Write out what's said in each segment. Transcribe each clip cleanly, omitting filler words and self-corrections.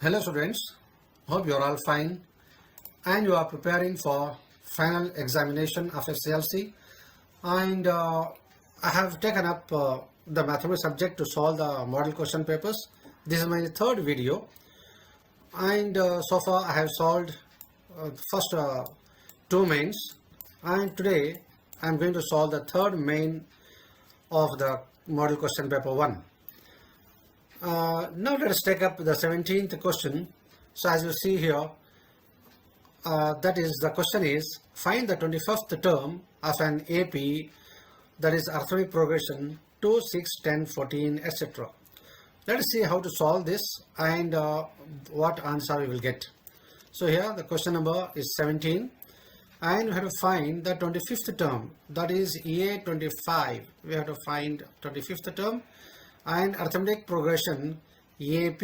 Hello students, hope you are all fine and you are preparing for final examination of SLC, and I have taken up the mathematics subject to solve the model question papers. This is my third video, and so far I have solved first two mains, and today I am going to solve the third main of the model question paper 1. Now let us take up the 17th question. So as you see here, that is, the question is, find the 25th term of an AP, that is arithmetic progression 2, 6, 10, 14, etc. Let us see how to solve this and what answer we will get. So here the question number is 17, and we have to find the 25th term, that is A25. We have to find 25th term, and arithmetic progression AP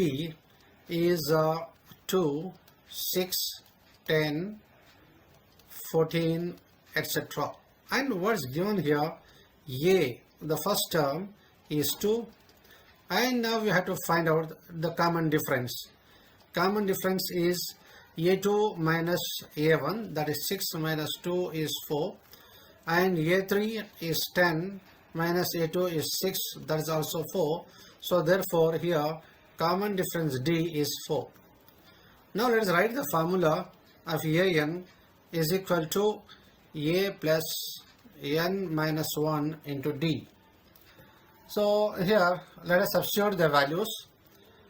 is 2, 6, 10, 14, etc. And what is given here, A, the first term is 2, and now we have to find out the common difference. Common difference is A2 minus A1, that is 6 minus 2 is 4, and A3 is 10 minus A2 is 6, that is also 4. So therefore here common difference D is 4. Now let us write the formula of AN is equal to A plus N minus 1 into D. So here let us substitute the values.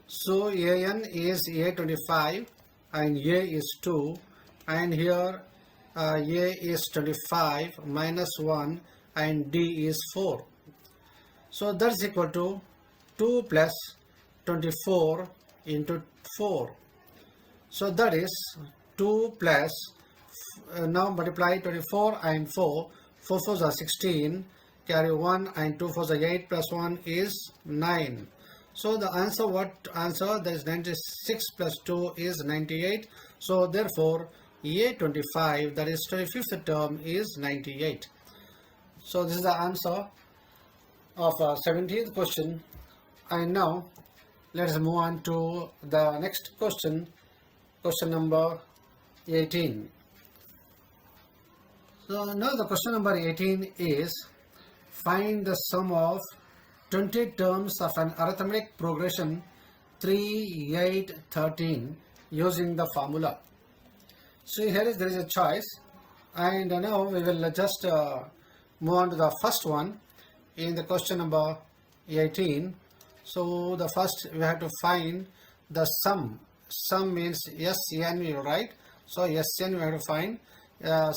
So AN is A25 and A is 2, and here A is 25 minus 1 and D is 4. So that's equal to 2 plus 24 into 4. So that is 2 plus, now multiply 24 and 4. 4 4s are 16, carry 1 and 2 4s are 8, plus 1 is 9. So the answer, what answer? That is 96 plus 2 is 98. So therefore A25, that is 25th term, is 98. So this is the answer of 17th question. And now let us move on to the next question, question number 18. So now the question number 18 is, find the sum of 20 terms of an arithmetic progression 3, 8, 13 using the formula. So here there is a choice, and now we will just move on to the first one in the question number 18. So the first we have to find the sum. Sum means SN we will write. So SN we have to find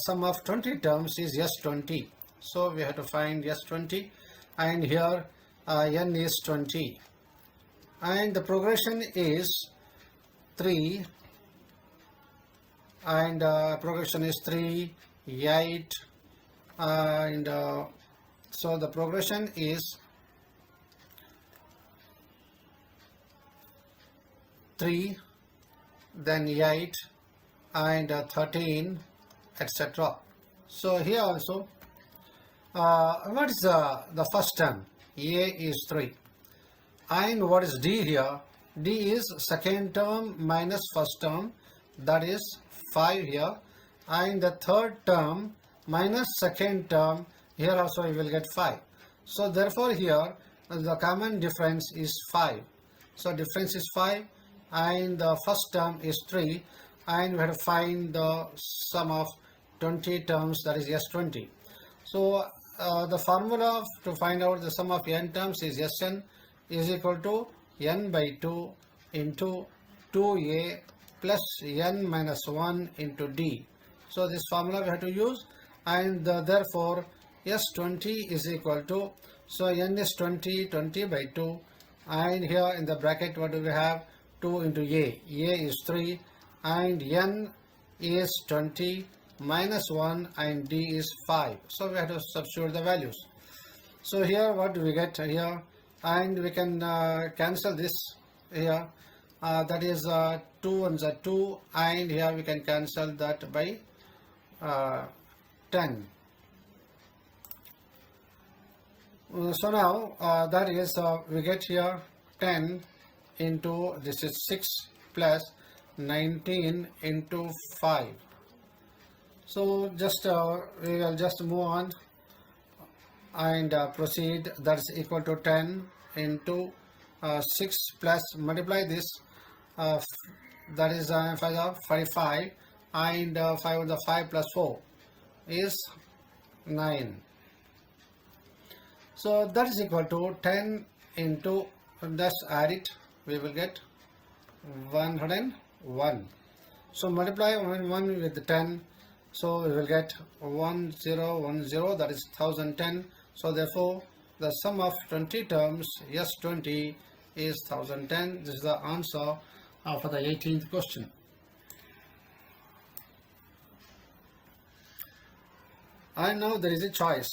sum of 20 terms is S20. So we have to find S20, and here N is 20, and the progression is 3, and progression is 3, 8, and so the progression is 3, then 8, and 13, etc. So here also what is the first term? A is 3, and what is D here? D is second term minus first term, that is 5 here, and the third term minus second term, here also we will get 5. So therefore here the common difference is 5. So difference is 5, and the first term is 3, and we have to find the sum of 20 terms, that is S20. So the formula to find out the sum of n terms is Sn is equal to n by 2 into 2a plus n minus 1 into d. So this formula we have to use, and therefore S20 is equal to, so n is 20, 20 by 2, and here in the bracket what do we have? 2 into a is 3, and n is 20 minus 1 and d is 5. So we have to substitute the values. So here what do we get here? And we can cancel this here, that is 2 ones are 2, and here we can cancel that by 10. So now that is we get here 10 into, this is 6 plus 19 into 5. So just we will just move on and proceed. That's equal to 10 into 6 plus multiply this, that is 5 of 45, and 5 of the 5 plus 4 is 9. So that is equal to 10 into, just add it, we will get 101. So multiply 1 with 10, so we will get 1010, that is 1010. So therefore the sum of 20 terms, yes 20, is 1010. This is the answer for the 18th question. And now there is a choice.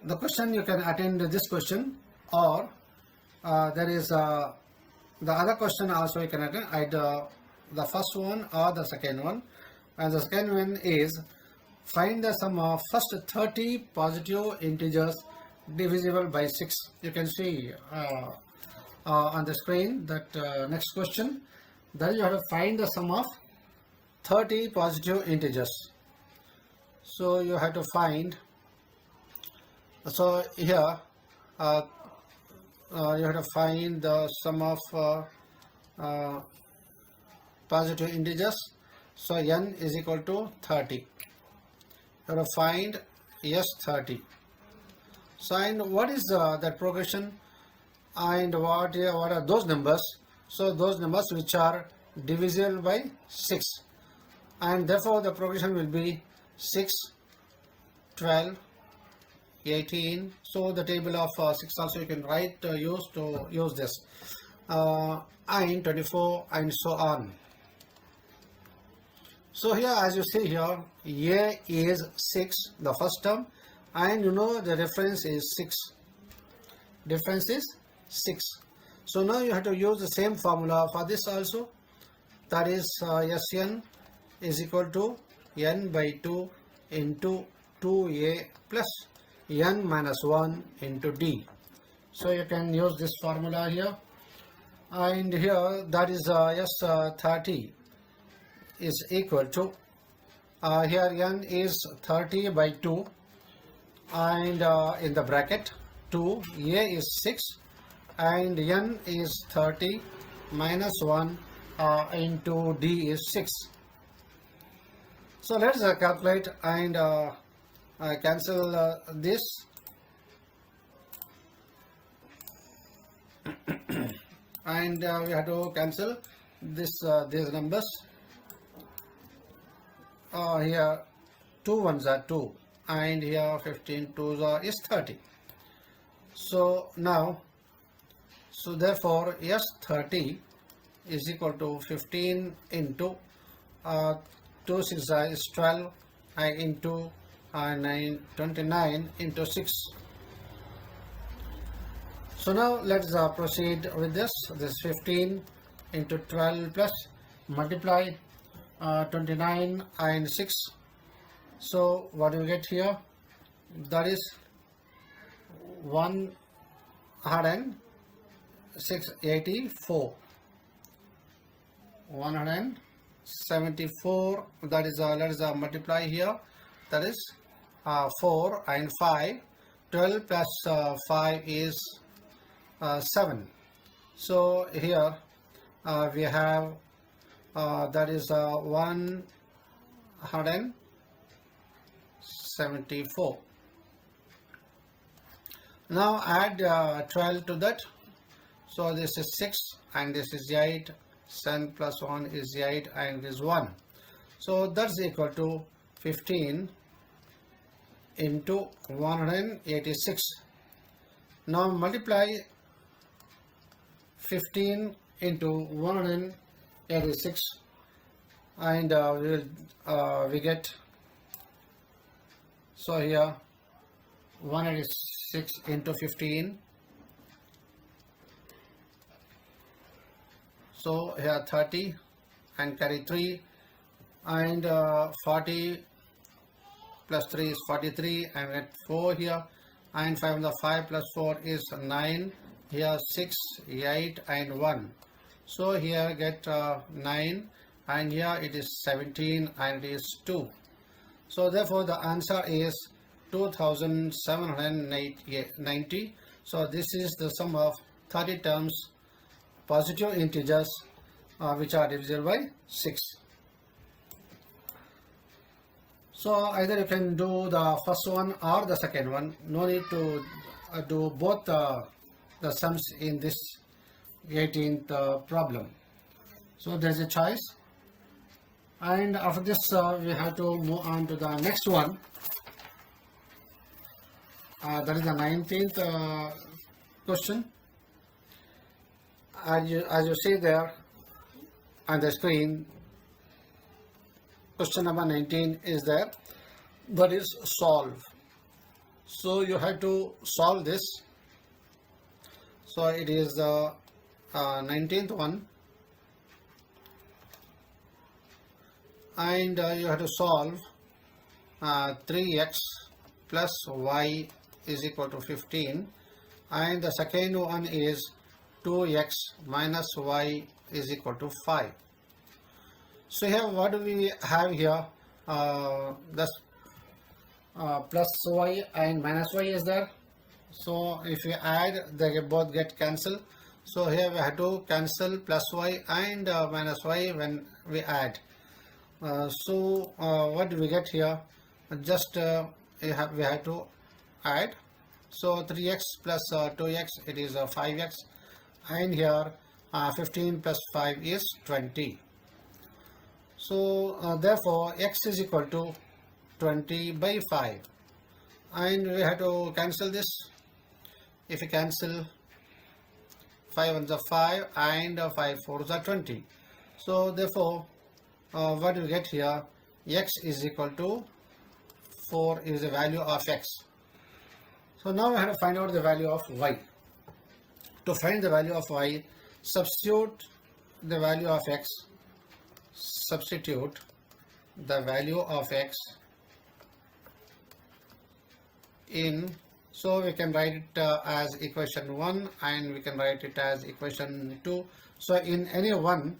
The question, you can attend this question, or there is the other question also you can attend, either the first one or the second one. And the second one is, find the sum of first 30 positive integers divisible by 6. You can see on the screen that next question, that you have to find the sum of 30 positive integers. So you have to find, so here you have to find the sum of positive integers. So n is equal to 30. You have to find yes 30. So and what is that progression, and what are those numbers? So those numbers which are divisible by 6, and therefore the progression will be 6, 12, 18. So the table of 6 also you can write, use this, and 24, and so on. So here, as you see here, A is 6, the first term, and you know the difference is 6. Difference is 6. So now you have to use the same formula for this also. That is Sn is equal to n by 2 into 2a plus n minus 1 into d. So you can use this formula here, and here that is 30 is equal to, here n is 30 by 2, and in the bracket 2, a is 6, and n is 30 minus 1 into d is 6. So let's calculate and cancel this. And we have to cancel this these numbers. Here 2 ones are 2, and here 15 twos is 30. So now, so therefore yes 30 is equal to 15 into 2 6 is 12, and into 29 into 6. So now let's proceed with this. This 15 into 12 plus multiply 29 and 6. So what do we get here? That is 184. 174. That is let's multiply here. That is 4 and 5. 12 plus 5 is 7. So here we have that is 174. Now add 12 to that. So this is 6 and this is 8. 7 plus 1 is 8 and is 1. So that's equal to 15 into 186. Now multiply 15 into 186, and we get, so here 186 into 15. So here 30 and carry 3, and 40 plus 3 is 43, and get 4 here, and 5 on the 5 plus 4 is 9, here 6, 8 and 1. So here get 9 and here it is 17 and it is 2. So therefore the answer is 2790. So this is the sum of 30 terms, positive integers which are divisible by 6. So either you can do the first one or the second one. No need to do both the sums in this 18th problem. So there is a choice. And after this we have to move on to the next one. That is the 19th question. As you see there on the screen, question number 19 is there. That is solve. So you have to solve this. So it is the 19th one, and you have to solve 3x plus y is equal to 15, and the second one is 2x minus y is equal to 5. So here what do we have here? Plus y and minus y is there. So if we add, they both get cancelled. So here we have to cancel plus y and minus y when we add. So what do we get here? Just we have to add. So 3x plus 2x, it is 5x, and here 15 plus 5 is 20. So therefore x is equal to 20 by 5, and we have to cancel this. If we cancel, 5 ones are 5 and 5 fours are 20. So therefore what do we get here? X is equal to 4 is the value of x. So now we have to find out the value of y. To find the value of y, substitute the value of x. Substitute the value of x in, so we can write it as equation 1 and we can write it as equation 2. So in any one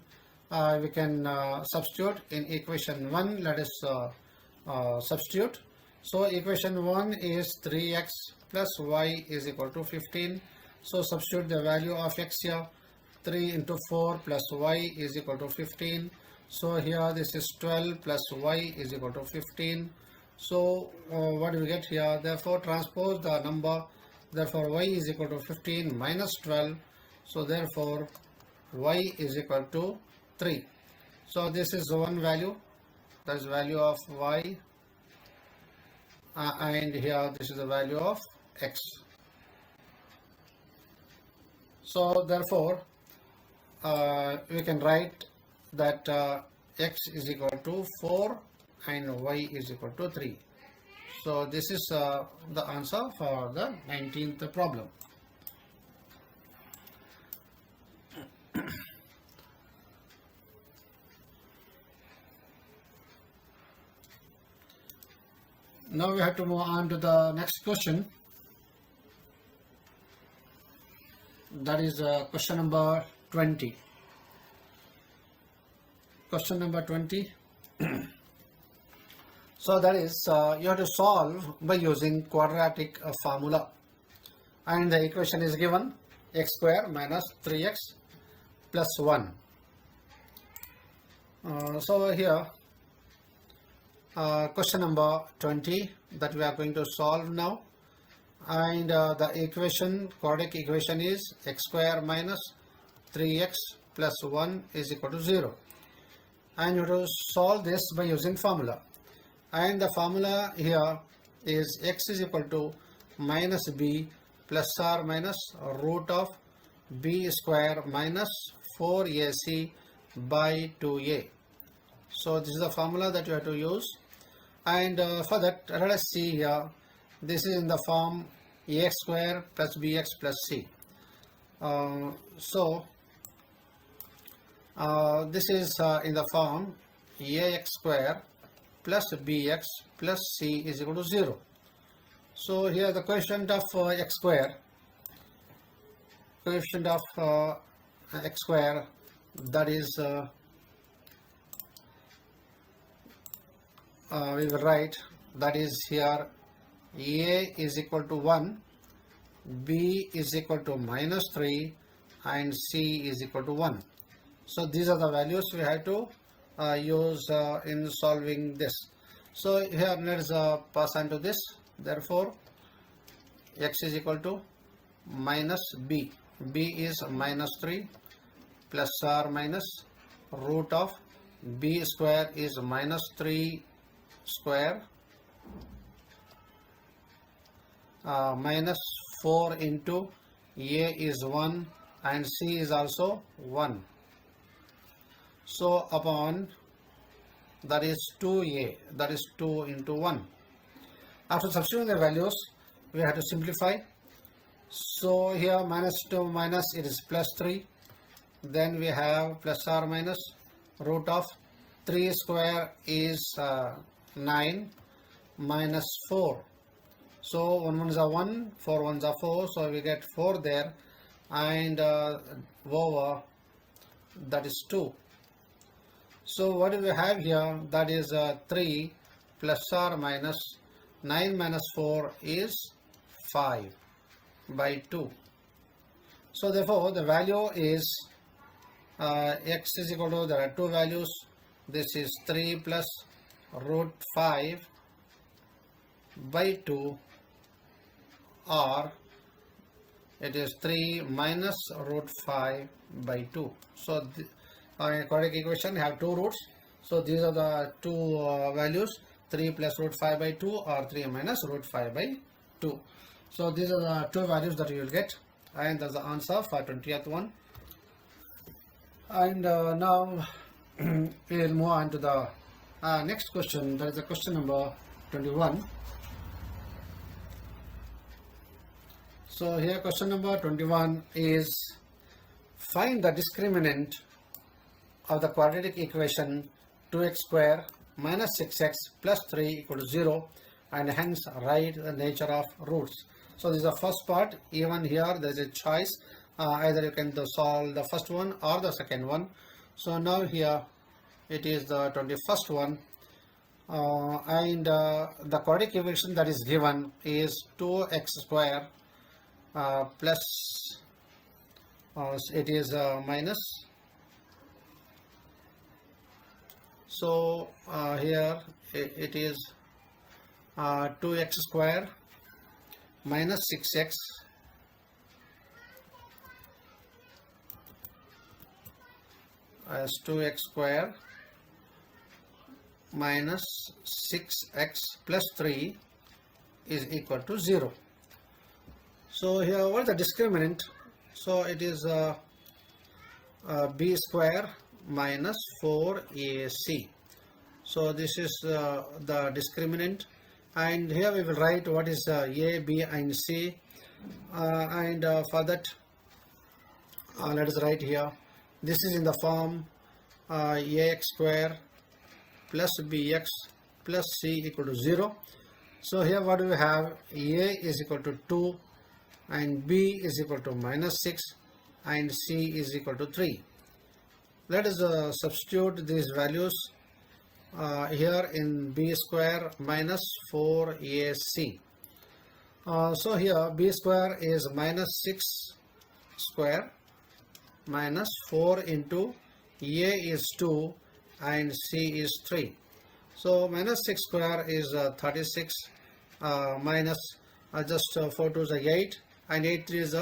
we can substitute. In equation 1, let us substitute. So equation 1 is 3x plus y is equal to 15. So substitute the value of x here. 3 into 4 plus y is equal to 15. So here this is 12 plus y is equal to 15. So what do we get here? Therefore transpose the number. Therefore y is equal to 15 minus 12. So therefore y is equal to 3. So this is one value, that is value of y, and here this is the value of x. So therefore we can write that x is equal to 4 and y is equal to 3. So this is the answer for the 19th problem. Now we have to move on to the next question. That is question number 20. Question number 20. So that is you have to solve by using quadratic formula, and the equation is given x square minus 3x plus 1. So here question number 20 that we are going to solve now, and the equation, quadratic equation, is x square minus 3x plus 1 is equal to 0, and you have to solve this by using formula, and the formula here is x is equal to minus b plus or minus root of b square minus 4ac by 2a. So this is the formula that you have to use, and for that let us see here. This is in the form ax square plus bx plus c. This is in the form ax square plus bx plus c is equal to 0. So here the coefficient of x square, that is we will write, that is here a is equal to 1, b is equal to -3, and c is equal to 1. So these are the values we have to use in solving this. So here let's pass on to this. Therefore x is equal to minus b. b is -3 plus or minus root of b square is -3 square minus 4 into a is 1 and c is also 1. So upon, that is 2a, that is 2 into 1. After substituting the values, we have to simplify. So here -2 minus, it is +3. Then we have plus or minus root of 3 square is 9 minus 4. So 1 1s are 1, 4 1s are 4, so we get 4 there, and over, that is 2. So what do we have here? That is 3 plus or minus 9 minus 4 is 5 by 2. So therefore the value is x is equal to, there are two values. This is 3 plus root 5 by 2, or it is 3 minus root 5 by 2. So the quadratic equation have two roots. So these are the two values, 3 plus root 5 by 2 or 3 minus root 5 by 2. So these are the two values that you will get, and that's the answer for 20th one. And now we will move on to the next question. That is the question number 21. So here question number 21 is, find the discriminant of the quadratic equation 2x square minus 6x plus 3 equal to 0, and hence write the nature of roots. So this is the first part. Even here there is a choice, either you can solve the first one or the second one. So now here it is the 21st one, and the quadratic equation that is given is 2x square plus it is minus. So here it is 2x square minus 6x as 2x square minus 6x plus 3 is equal to 0. So here what is the discriminant? So it is b square minus 4ac. So this is the discriminant, and here we will write what is a, b and c, and for that let us write here, this is in the form ax square plus bx plus c equal to 0. So here what do we have? A is equal to 2 and b is equal to -6 and c is equal to 3. Let us substitute these values here in b square minus 4ac. So here b square is -6 square minus 4 into a is 2 and c is 3. So -6 square is 36 minus just 4 2 is 8 and 8 3 is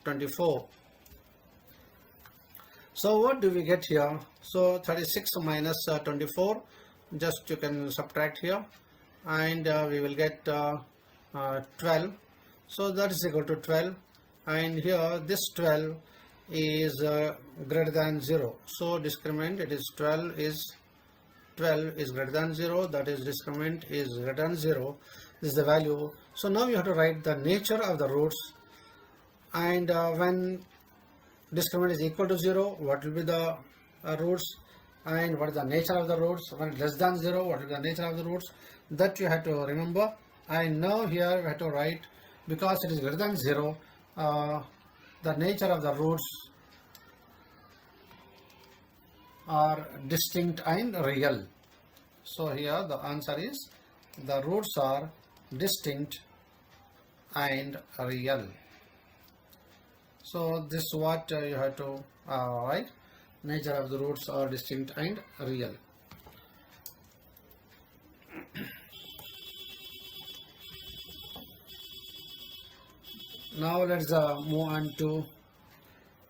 24. So what do we get here? So 36 minus 24, just you can subtract here, and we will get 12. So that is equal to 12, and here this 12 is greater than 0. So discriminant, it is 12 is greater than 0, that is discriminant is greater than 0. This is the value. So now you have to write the nature of the roots, and when discriminant is equal to 0, what will be the roots, and what is the nature of the roots. When it is less than 0, what is the nature of the roots, that you have to remember And now here we have to write, because it is greater than 0, the nature of the roots are distinct and real. So here the answer is the roots are distinct and real. So this is what you have to write. Nature of the roots are distinct and real. Now let's move on to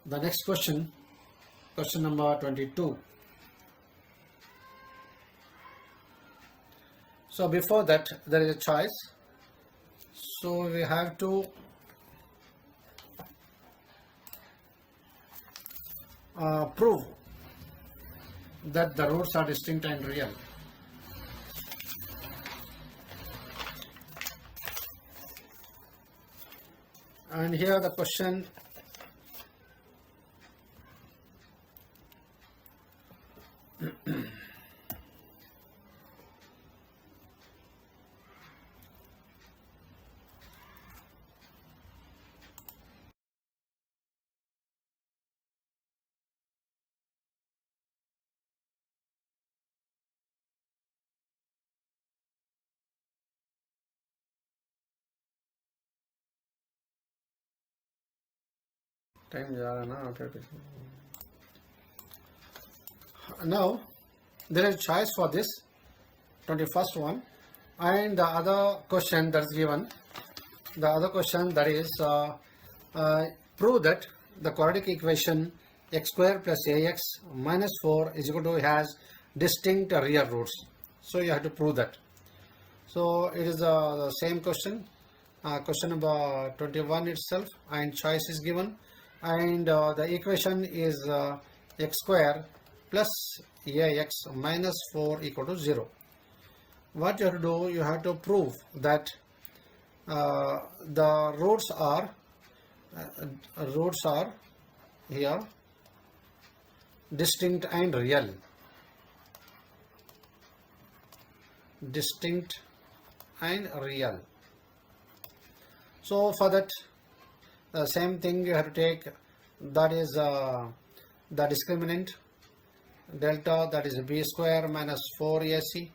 the next question, question number 22. So before that there is a choice. So we have to prove that the roots are distinct and real. And here the question time now there is choice for this 21st one, and the other question that is given, the other question that is prove that the quadratic equation x square plus ax minus 4 is equal to has distinct real roots. So you have to prove that. So it is the same question, question number 21 itself, and choice is given, and the equation is x square plus ax minus 4 equal to 0. What you have to do, you have to prove that the roots are here distinct and real. Distinct and real. So for that, the same thing you have to take, that is the discriminant delta, that is b square minus 4ac.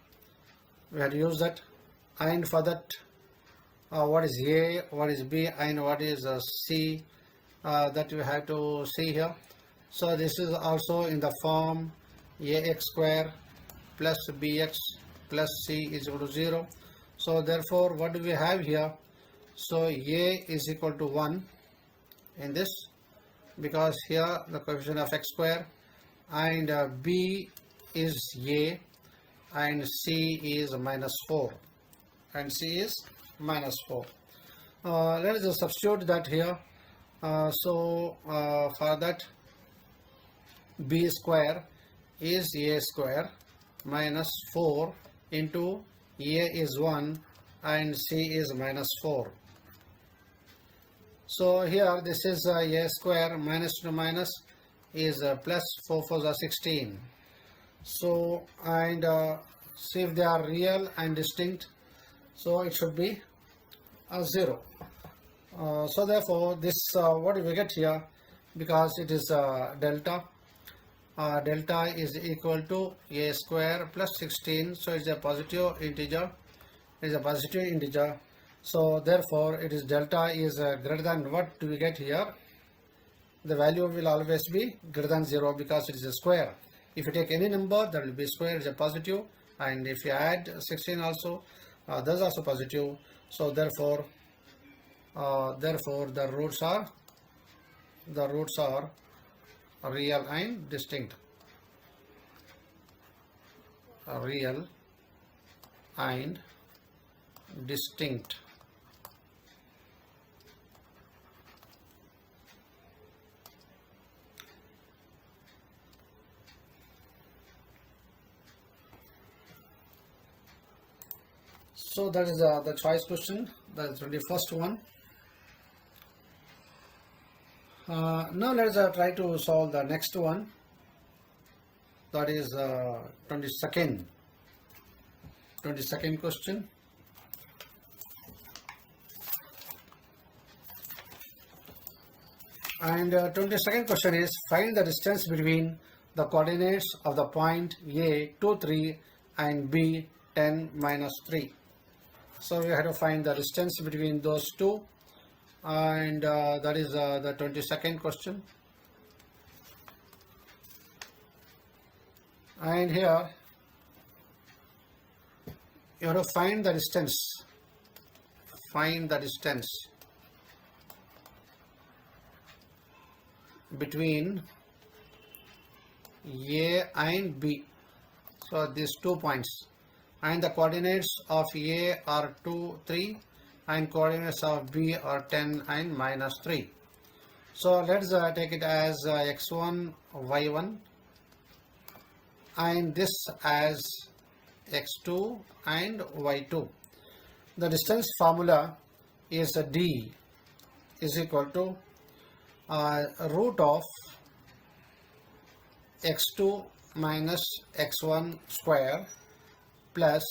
We have to use that, and for that what is a, what is b, and what is c, that we have to see here. So this is also in the form ax square plus bx plus c is equal to 0. So therefore what do we have here? So a is equal to 1 in this, because here the coefficient of x square, and b is a, and c is minus 4, and c is minus 4. Let us just substitute that here. So for that, b square is a square minus 4 into a is 1 and c is minus 4. So here this is a square minus to minus is plus 4 4s are 16. So and see if they are real and distinct, so it should be 0. So therefore this what do we get here, because it is delta, delta is equal to a square plus 16, so it's a positive integer, it is a positive integer. So therefore it is delta is greater than, what do we get here? The value will always be greater than 0, because it is a square. If you take any number, that will be square, is a positive, and if you add 16 also, that is also positive. So therefore the roots are real and distinct. Real and distinct. So that is the choice question, that is the first one. Now let us try to solve the next one, that is 22nd question. And 22nd question is find the distance between the coordinates of the point A 2, 3 and B 10, minus 3. So we have to find the distance between those two, and that is the 22nd question. And here you have to find the distance. Find the distance between A and B. So these 2 points, and the coordinates of A are 2, 3 and coordinates of B are 10 and minus 3. So let's take it as x1, y1, and this as x2 and y2. The distance formula is d is equal to root of x2 minus x1 square plus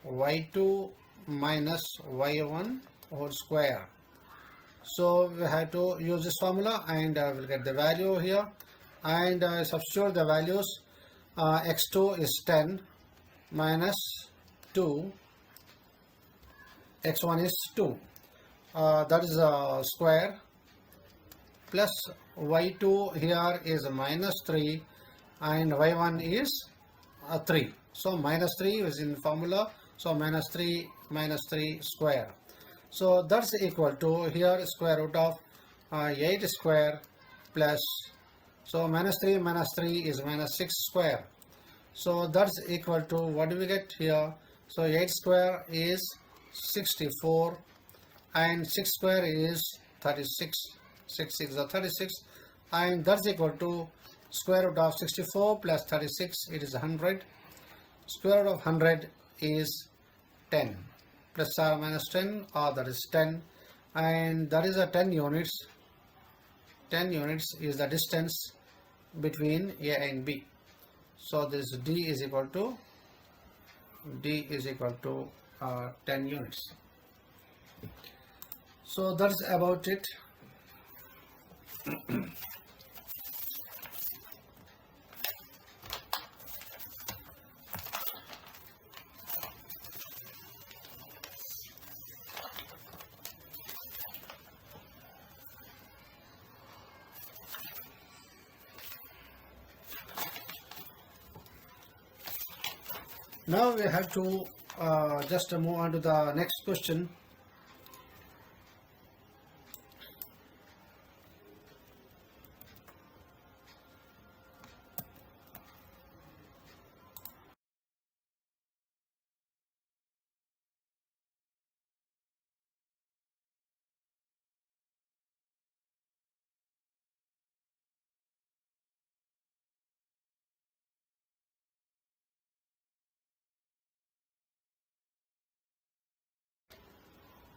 y2 minus y1 whole square. So we have to use this formula, and we'll get the value here, and substitute the values. X2 is 10 minus 2, x1 is 2, that is a square, plus y2 here is minus 3 and y1 is 3. So minus 3 is in formula, so minus 3 square. So that's equal to here square root of 8 square plus, so minus 3 is minus 6 square. So that's equal to, what do we get here? So 8 square is 64 and 6 square is 36. 6 is 36, and that's equal to square root of 64 plus 36, it is 100. Square root of 100 is 10, plus or minus 10, or that is 10, and that is a 10 units. 10 units is the distance between A and B. So this d is equal to 10 units. So that's about it. Now we have to just move on to the next question.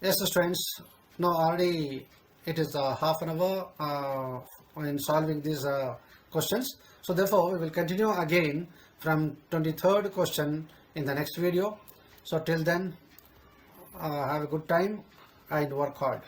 Yes, students, now already it is half an hour in solving these questions. So therefore, we will continue again from 23rd question in the next video. So till then, have a good time and work hard.